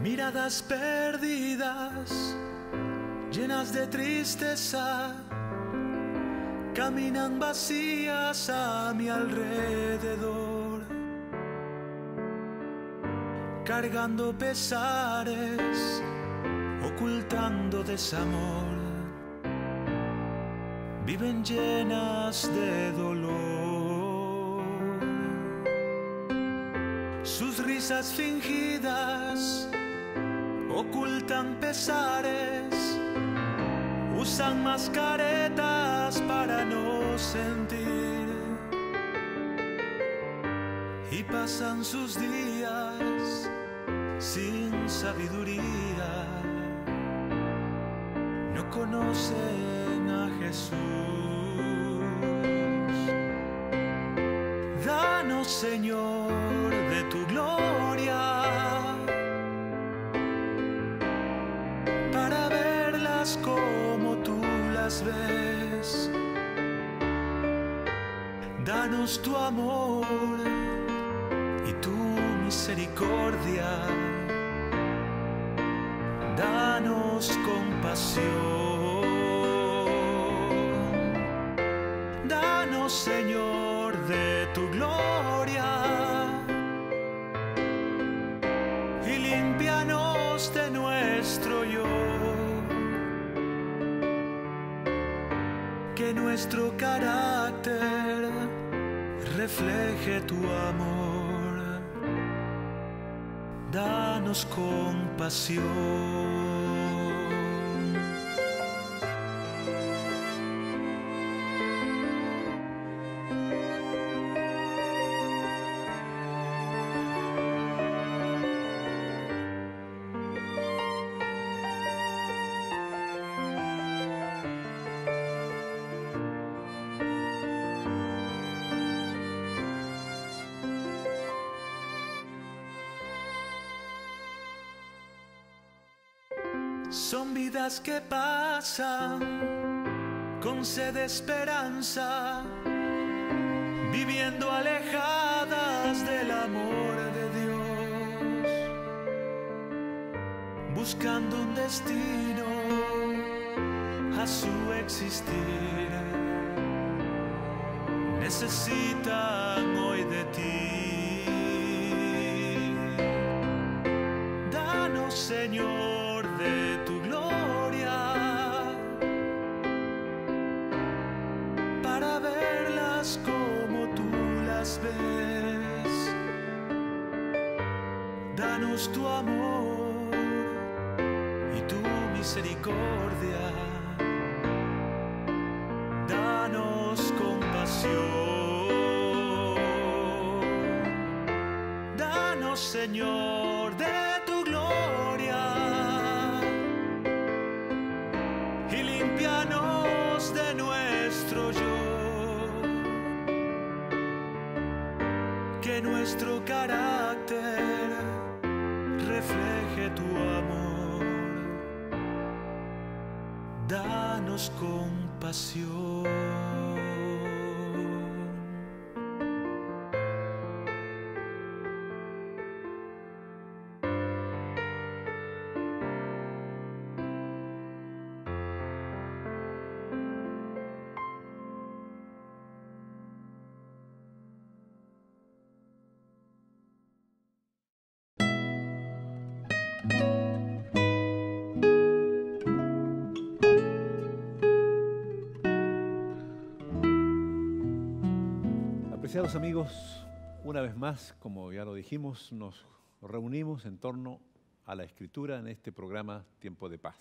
Miradas perdidas, llenas de tristeza, caminan vacías a mi alrededor, cargando pesares, ocultando desamor, viven llenas de dolor. Sus risas fingidas ocultan pesares, usan mascaretas para no sentir, y pasan sus días sin sabiduría, no conocen a Jesús. Danos, Señor, de tu gloria, para verlas como tú las ves. Danos tu amor y tu misericordia. Danos compasión. Danos, Señor, de tu gloria, y límpianos de nuestro yo. Que nuestro carácter refleje tu amor. Danos compasión. Son vidas que pasan con sed de esperanza, viviendo alejadas del amor de Dios, buscando un destino a su existir. Necesitan hoy de ti. Danos, Señor, de tu gloria, para verlas como tú las ves. Danos tu amor y tu misericordia. Danos compasión. Danos, Señor, de tu gloria, y límpianos de nuestro yo. Que nuestro carácter refleje tu amor. Danos compasión. Apreciados amigos, una vez más, como ya lo dijimos, nos reunimos en torno a la Escritura en este programa Tiempo de Paz.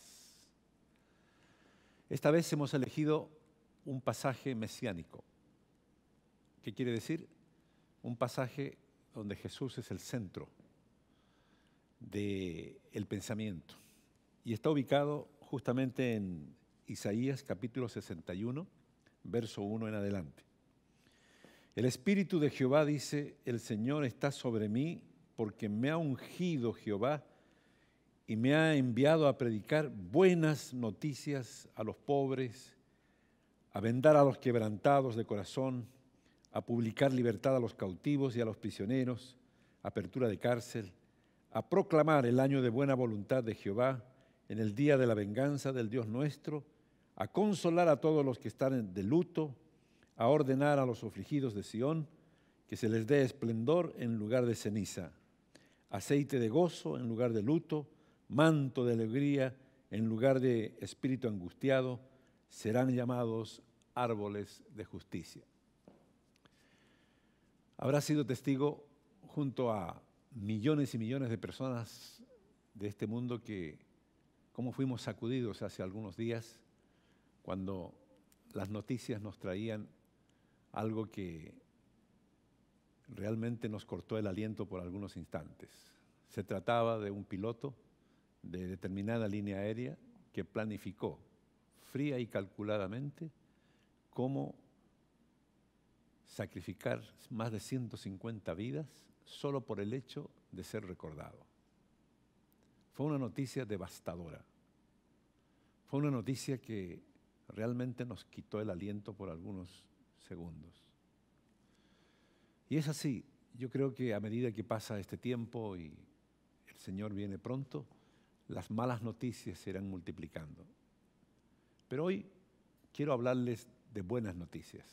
Esta vez hemos elegido un pasaje mesiánico. ¿Qué quiere decir? Un pasaje donde Jesús es el centro del pensamiento. Y está ubicado justamente en Isaías capítulo 61, verso 1 en adelante. El Espíritu de Jehová dice, el Señor está sobre mí porque me ha ungido Jehová y me ha enviado a predicar buenas noticias a los pobres, a vendar a los quebrantados de corazón, a publicar libertad a los cautivos y a los prisioneros, apertura de cárcel, a proclamar el año de buena voluntad de Jehová en el día de la venganza del Dios nuestro, a consolar a todos los que están de luto, a ordenar a los afligidos de Sión que se les dé esplendor en lugar de ceniza, aceite de gozo en lugar de luto, manto de alegría en lugar de espíritu angustiado, serán llamados árboles de justicia. Habrá sido testigo junto a millones y millones de personas de este mundo que cómo fuimos sacudidos hace algunos días cuando las noticias nos traían algo que realmente nos cortó el aliento por algunos instantes. Se trataba de un piloto de determinada línea aérea que planificó fría y calculadamente cómo sacrificar más de 150 vidas solo por el hecho de ser recordado. Fue una noticia devastadora. Fue una noticia que realmente nos quitó el aliento por algunos segundos. Y es así, yo creo que a medida que pasa este tiempo y el Señor viene pronto, las malas noticias se irán multiplicando. Pero hoy quiero hablarles de buenas noticias.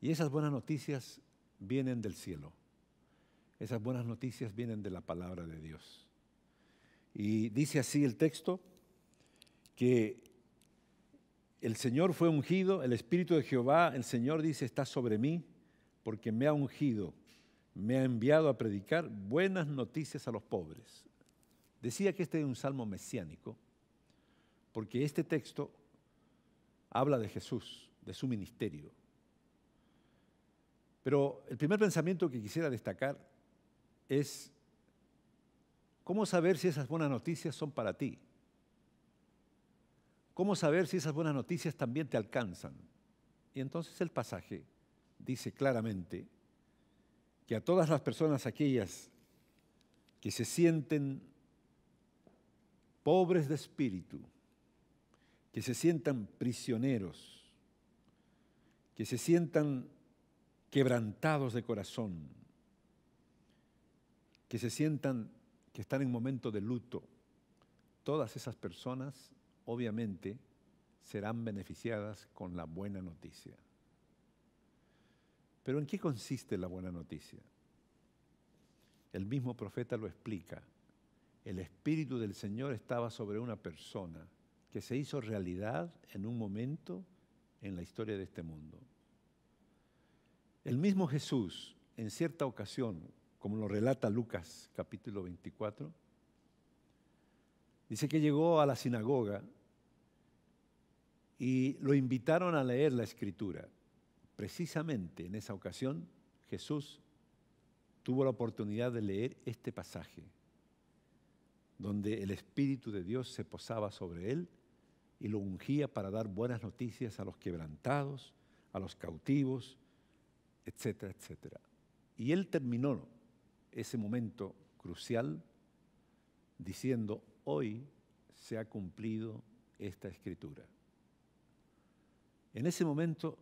Y esas buenas noticias vienen del cielo. Esas buenas noticias vienen de la palabra de Dios. Y dice así el texto, que el Señor fue ungido, el Espíritu de Jehová, el Señor dice, está sobre mí, porque me ha ungido, me ha enviado a predicar buenas noticias a los pobres. Decía que este es un salmo mesiánico, porque este texto habla de Jesús, de su ministerio. Pero el primer pensamiento que quisiera destacar es, ¿cómo saber si esas buenas noticias son para ti? ¿Cómo saber si esas buenas noticias también te alcanzan? Y entonces el pasaje dice claramente que a todas las personas aquellas que se sienten pobres de espíritu, que se sientan prisioneros, que se sientan quebrantados de corazón, que se sientan que están en momento de luto, todas esas personas obviamente serán beneficiadas con la buena noticia. Pero ¿en qué consiste la buena noticia? El mismo profeta lo explica. El Espíritu del Señor estaba sobre una persona que se hizo realidad en un momento en la historia de este mundo. El mismo Jesús, en cierta ocasión, como lo relata Lucas capítulo 24, dice que llegó a la sinagoga y lo invitaron a leer la Escritura. Precisamente en esa ocasión, Jesús tuvo la oportunidad de leer este pasaje, donde el Espíritu de Dios se posaba sobre él y lo ungía para dar buenas noticias a los quebrantados, a los cautivos, etcétera, etcétera. Y él terminó ese momento crucial diciendo, hoy se ha cumplido esta Escritura. En ese momento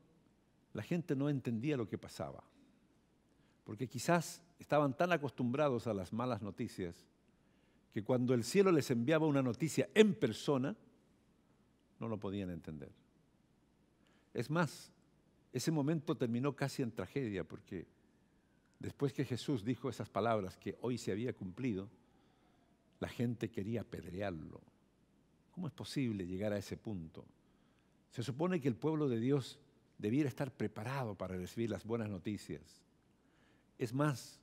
la gente no entendía lo que pasaba, porque quizás estaban tan acostumbrados a las malas noticias que cuando el cielo les enviaba una noticia en persona, no lo podían entender. Es más, ese momento terminó casi en tragedia, porque después que Jesús dijo esas palabras que hoy se había cumplido, la gente quería apedrearlo. ¿Cómo es posible llegar a ese punto? Se supone que el pueblo de Dios debiera estar preparado para recibir las buenas noticias. Es más,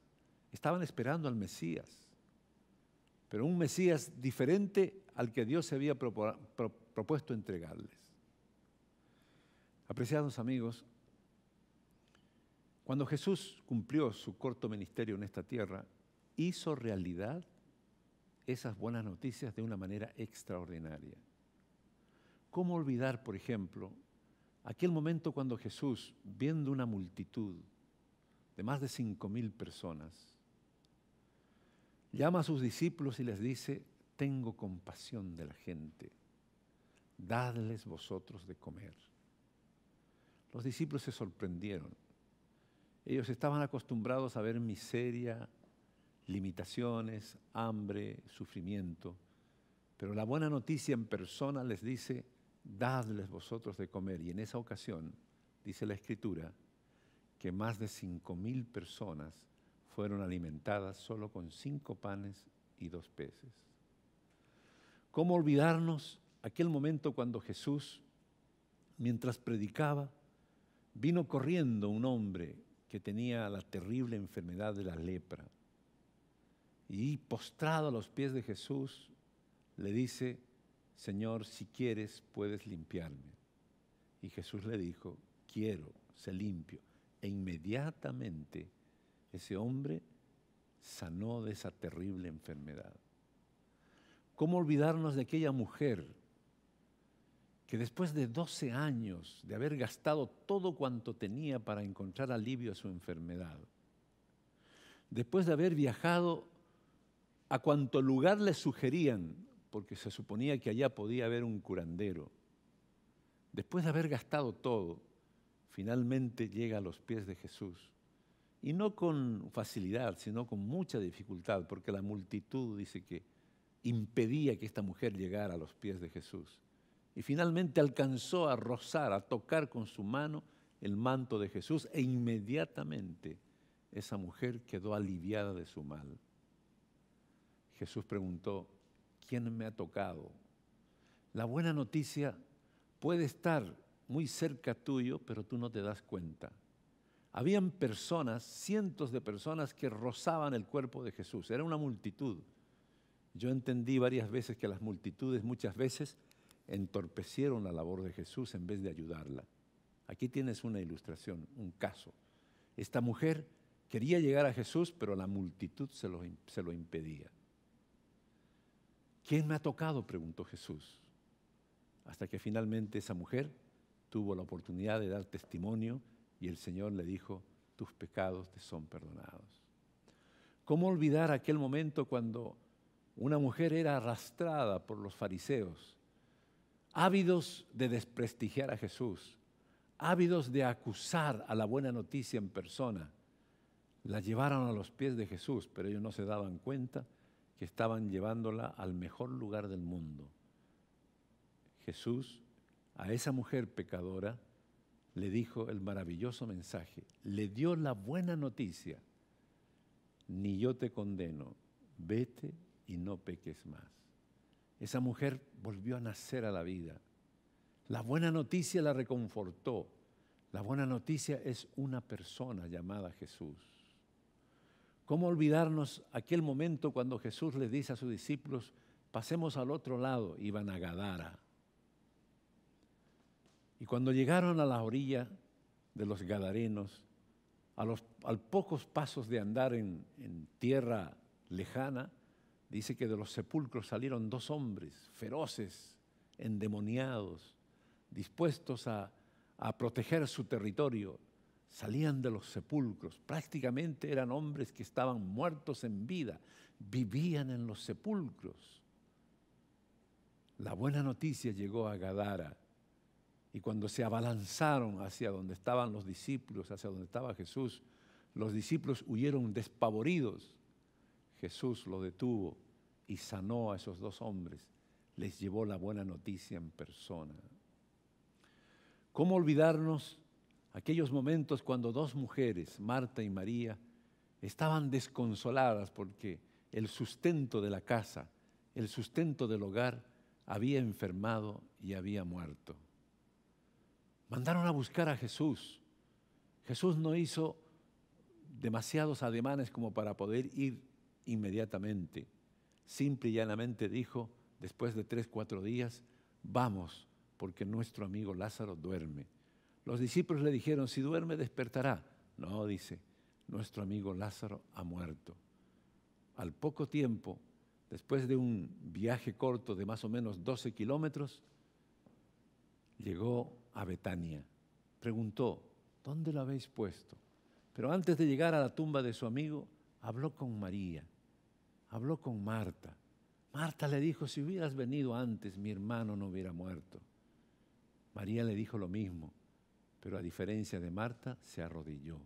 estaban esperando al Mesías, pero un Mesías diferente al que Dios se había propuesto entregarles. Apreciados amigos, cuando Jesús cumplió su corto ministerio en esta tierra, hizo realidad esas buenas noticias de una manera extraordinaria. ¿Cómo olvidar, por ejemplo, aquel momento cuando Jesús, viendo una multitud de más de 5,000 personas, llama a sus discípulos y les dice: tengo compasión de la gente, dadles vosotros de comer? Los discípulos se sorprendieron. Ellos estaban acostumbrados a ver miseria, limitaciones, hambre, sufrimiento, pero la buena noticia en persona les dice: dadles vosotros de comer. Y en esa ocasión, dice la Escritura, que más de 5,000 personas fueron alimentadas solo con 5 panes y 2 peces. ¿Cómo olvidarnos aquel momento cuando Jesús, mientras predicaba, vino corriendo un hombre que tenía la terrible enfermedad de la lepra? Y postrado a los pies de Jesús, le dice: Señor, si quieres, puedes limpiarme. Y Jesús le dijo: quiero, sé limpio. E inmediatamente ese hombre sanó de esa terrible enfermedad. ¿Cómo olvidarnos de aquella mujer que después de 12 años de haber gastado todo cuanto tenía para encontrar alivio a su enfermedad, después de haber viajado a cuanto lugar le sugerían, porque se suponía que allá podía haber un curandero, después de haber gastado todo, finalmente llega a los pies de Jesús? Y no con facilidad, sino con mucha dificultad, porque la multitud dice que impedía que esta mujer llegara a los pies de Jesús. Y finalmente alcanzó a rozar, a tocar con su mano el manto de Jesús, e inmediatamente esa mujer quedó aliviada de su mal. Jesús preguntó: ¿quién me ha tocado? La buena noticia puede estar muy cerca tuyo, pero tú no te das cuenta. Habían personas, cientos de personas que rozaban el cuerpo de Jesús. Era una multitud. Yo entendí varias veces que las multitudes muchas veces entorpecieron la labor de Jesús en vez de ayudarla. Aquí tienes una ilustración, un caso. Esta mujer quería llegar a Jesús, pero la multitud se lo impedía. ¿Quién me ha tocado?, preguntó Jesús. Hasta que finalmente esa mujer tuvo la oportunidad de dar testimonio y el Señor le dijo: tus pecados te son perdonados. ¿Cómo olvidar aquel momento cuando una mujer era arrastrada por los fariseos, ávidos de desprestigiar a Jesús, ávidos de acusar a la buena noticia en persona? La llevaron a los pies de Jesús, pero ellos no se daban cuenta que estaban llevándola al mejor lugar del mundo. Jesús a esa mujer pecadora le dijo el maravilloso mensaje, le dio la buena noticia: ni yo te condeno, vete y no peques más. Esa mujer volvió a nacer a la vida. La buena noticia la reconfortó. La buena noticia es una persona llamada Jesús. ¿Cómo olvidarnos aquel momento cuando Jesús le dice a sus discípulos: pasemos al otro lado? Iban a Gadara. Y cuando llegaron a la orilla de los Gadarenos, a pocos pasos de andar en tierra lejana, dice que de los sepulcros salieron 2 hombres feroces, endemoniados, dispuestos a proteger su territorio. Salían de los sepulcros, prácticamente eran hombres que estaban muertos en vida, vivían en los sepulcros. La buena noticia llegó a Gadara, y cuando se abalanzaron hacia donde estaban los discípulos, hacia donde estaba Jesús, los discípulos huyeron despavoridos. Jesús los detuvo y sanó a esos 2 hombres, les llevó la buena noticia en persona. ¿Cómo olvidarnos aquellos momentos cuando 2 mujeres, Marta y María, estaban desconsoladas porque el sustento de la casa, el sustento del hogar había enfermado y había muerto? Mandaron a buscar a Jesús. Jesús no hizo demasiados ademanes como para poder ir inmediatamente. Simple y llanamente dijo, después de 3, 4 días, vamos, porque nuestro amigo Lázaro duerme. Los discípulos le dijeron, si duerme despertará. No, dice, nuestro amigo Lázaro ha muerto. Al poco tiempo, después de un viaje corto de más o menos 12 kilómetros, llegó a Betania. Preguntó, ¿dónde lo habéis puesto? Pero antes de llegar a la tumba de su amigo, habló con María, habló con Marta. Marta le dijo, si hubieras venido antes, mi hermano no hubiera muerto. María le dijo lo mismo, pero a diferencia de Marta, se arrodilló.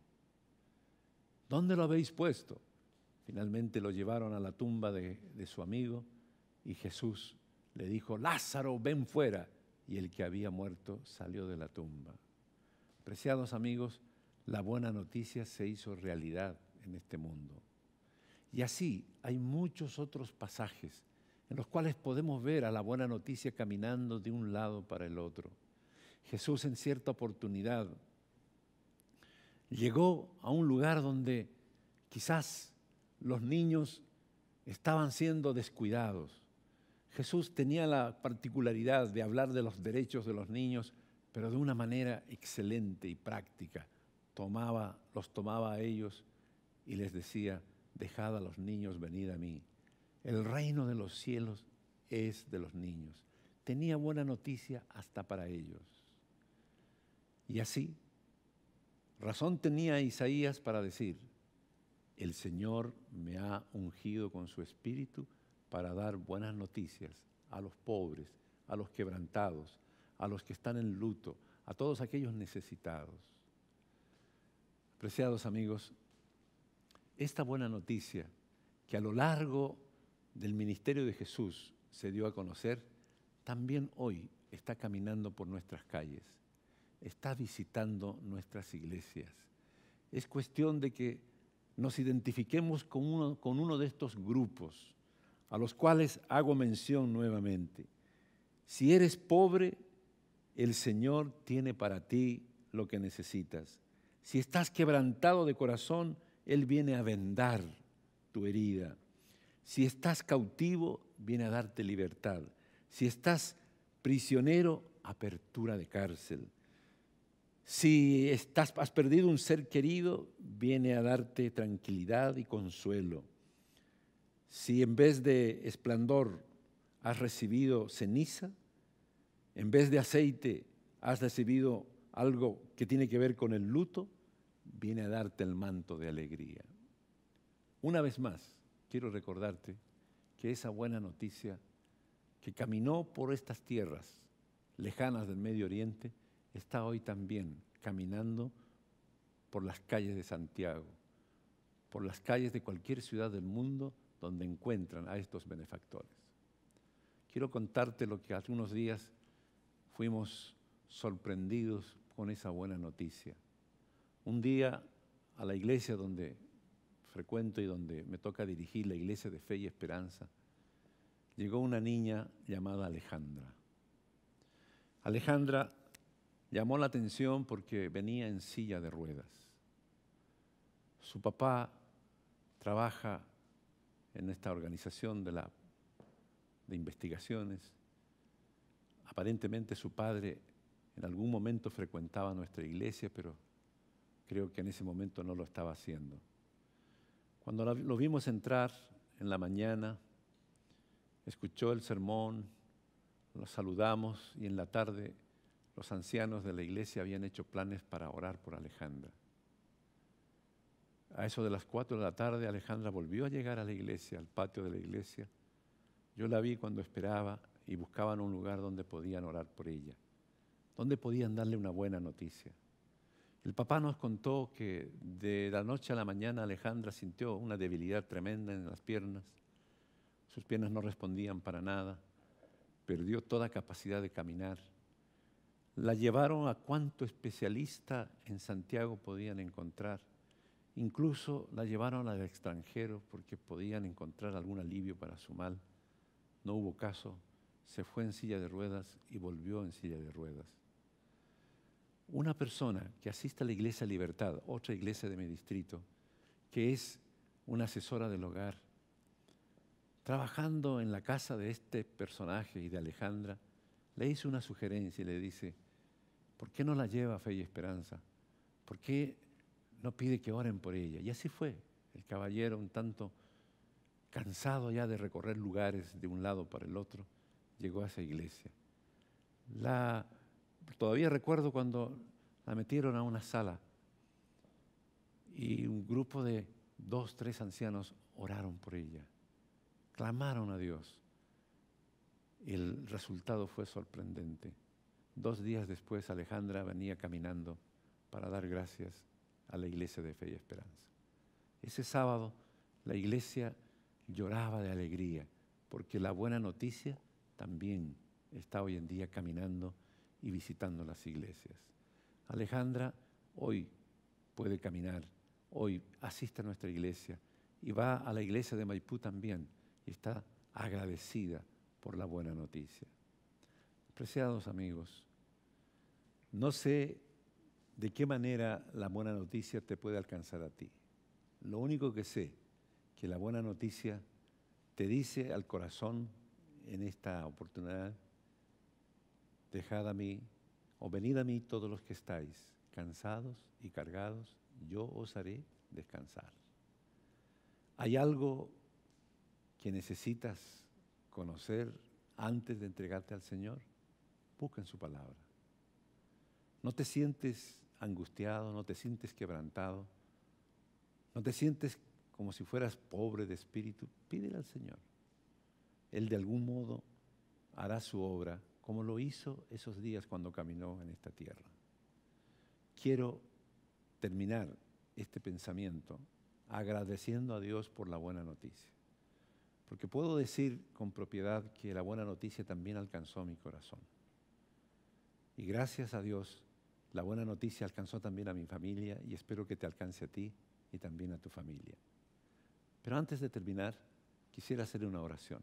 ¿Dónde lo habéis puesto? Finalmente lo llevaron a la tumba de su amigo y Jesús le dijo, Lázaro, ven fuera. Y el que había muerto salió de la tumba. Preciados amigos, la buena noticia se hizo realidad en este mundo. Y así hay muchos otros pasajes en los cuales podemos ver a la buena noticia caminando de un lado para el otro. Jesús en cierta oportunidad llegó a un lugar donde quizás los niños estaban siendo descuidados. Jesús tenía la particularidad de hablar de los derechos de los niños, pero de una manera excelente y práctica. Los tomaba a ellos y les decía, dejad a los niños venir a mí. El reino de los cielos es de los niños. Tenía buena noticia hasta para ellos. Y así, razón tenía Isaías para decir, el Señor me ha ungido con su espíritu para dar buenas noticias a los pobres, a los quebrantados, a los que están en luto, a todos aquellos necesitados. Apreciados amigos, esta buena noticia que a lo largo del ministerio de Jesús se dio a conocer, también hoy está caminando por nuestras calles, está visitando nuestras iglesias. Es cuestión de que nos identifiquemos con uno de estos grupos, a los cuales hago mención nuevamente. Si eres pobre, el Señor tiene para ti lo que necesitas. Si estás quebrantado de corazón, Él viene a vendar tu herida. Si estás cautivo, viene a darte libertad. Si estás prisionero, apertura de cárcel. Si has perdido un ser querido, viene a darte tranquilidad y consuelo. Si en vez de esplendor has recibido ceniza, en vez de aceite has recibido algo que tiene que ver con el luto, viene a darte el manto de alegría. Una vez más, quiero recordarte que esa buena noticia que caminó por estas tierras lejanas del Medio Oriente, está hoy también caminando por las calles de Santiago, por las calles de cualquier ciudad del mundo donde encuentran a estos benefactores. Quiero contarte lo que hace unos días fuimos sorprendidos con esa buena noticia. Un día a la iglesia donde frecuento y donde me toca dirigir, la Iglesia de Fe y Esperanza, llegó una niña llamada Alejandra. Alejandra llamó la atención porque venía en silla de ruedas. Su papá trabaja en esta organización de investigaciones. Aparentemente su padre en algún momento frecuentaba nuestra iglesia, pero creo que en ese momento no lo estaba haciendo. Cuando lo vimos entrar en la mañana, escuchó el sermón, lo saludamos y en la tarde los ancianos de la iglesia habían hecho planes para orar por Alejandra. A eso de las 4 de la tarde, Alejandra volvió a llegar a la iglesia, al patio de la iglesia. Yo la vi cuando esperaba y buscaban un lugar donde podían orar por ella, donde podían darle una buena noticia. El papá nos contó que de la noche a la mañana Alejandra sintió una debilidad tremenda en las piernas. Sus piernas no respondían para nada, perdió toda capacidad de caminar. La llevaron a cuanto especialista en Santiago podían encontrar. Incluso la llevaron al extranjero porque podían encontrar algún alivio para su mal. No hubo caso, se fue en silla de ruedas y volvió en silla de ruedas. Una persona que asiste a la Iglesia Libertad, otra iglesia de mi distrito, que es una asesora del hogar, trabajando en la casa de este personaje y de Alejandra, le hizo una sugerencia y le dice, ¿Por qué no la lleva a Fe y Esperanza? ¿Por qué no pide que oren por ella? Y así fue. El caballero, un tanto cansado ya de recorrer lugares de un lado para el otro, llegó a esa iglesia. Todavía recuerdo cuando la metieron a una sala y un grupo de 2, 3 ancianos oraron por ella, clamaron a Dios. Y el resultado fue sorprendente. 2 días después, Alejandra venía caminando para dar gracias a la iglesia de Fe y Esperanza. Ese sábado, la iglesia lloraba de alegría, porque la buena noticia también está hoy en día caminando y visitando las iglesias. Alejandra hoy puede caminar, hoy asiste a nuestra iglesia y va a la iglesia de Maipú también y está agradecida por la buena noticia. Preciados amigos, no sé de qué manera la buena noticia te puede alcanzar a ti. Lo único que sé, que la buena noticia te dice al corazón en esta oportunidad: dejad a mí, o venid a mí todos los que estáis cansados y cargados, yo os haré descansar. ¿Hay algo que necesitas conocer antes de entregarte al Señor? Busca en su palabra. No te sientes angustiado, no te sientes quebrantado, no te sientes como si fueras pobre de espíritu. Pídele al Señor. Él de algún modo hará su obra, como lo hizo esos días cuando caminó en esta tierra. Quiero terminar este pensamiento agradeciendo a Dios por la buena noticia, porque puedo decir con propiedad que la buena noticia también alcanzó mi corazón. Y gracias a Dios, la buena noticia alcanzó también a mi familia y espero que te alcance a ti y también a tu familia. Pero antes de terminar, quisiera hacer una oración.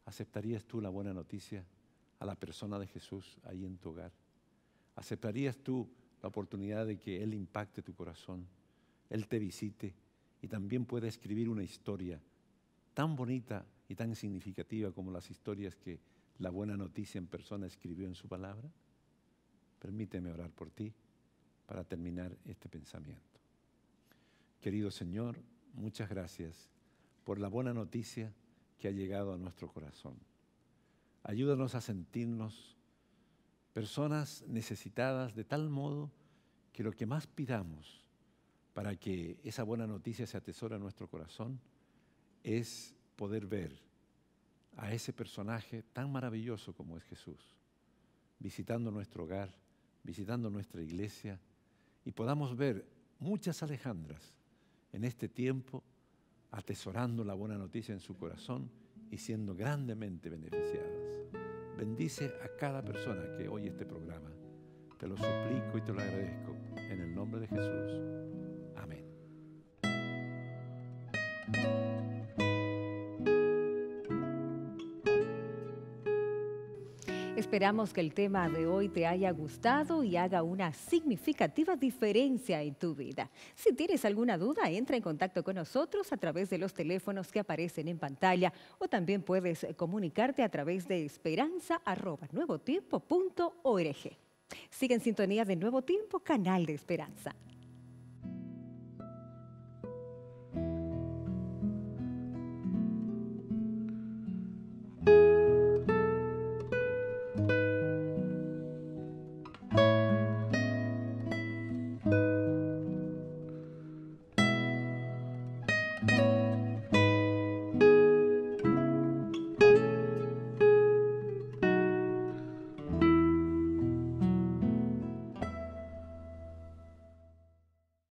¿Aceptarías tú la buena noticia a la persona de Jesús ahí en tu hogar? ¿Aceptarías tú la oportunidad de que Él impacte tu corazón, Él te visite y también pueda escribir una historia tan bonita y tan significativa como las historias que la buena noticia en persona escribió en su palabra? Permíteme orar por ti para terminar este pensamiento. Querido Señor, muchas gracias por la buena noticia que ha llegado a nuestro corazón. Ayúdanos a sentirnos personas necesitadas de tal modo que lo que más pidamos para que esa buena noticia se atesore en nuestro corazón es poder ver a ese personaje tan maravilloso como es Jesús, visitando nuestro hogar, visitando nuestra iglesia, y podamos ver muchas Alejandras en este tiempo atesorando la buena noticia en su corazón y siendo grandemente beneficiadas. Bendice a cada persona que oye este programa. Te lo suplico y te lo agradezco en el nombre de Jesús. Amén. Esperamos que el tema de hoy te haya gustado y haga una significativa diferencia en tu vida. Si tienes alguna duda, entra en contacto con nosotros a través de los teléfonos que aparecen en pantalla o también puedes comunicarte a través de esperanza@nuevotiempo.org. Sigue en sintonía de Nuevo Tiempo, canal de esperanza.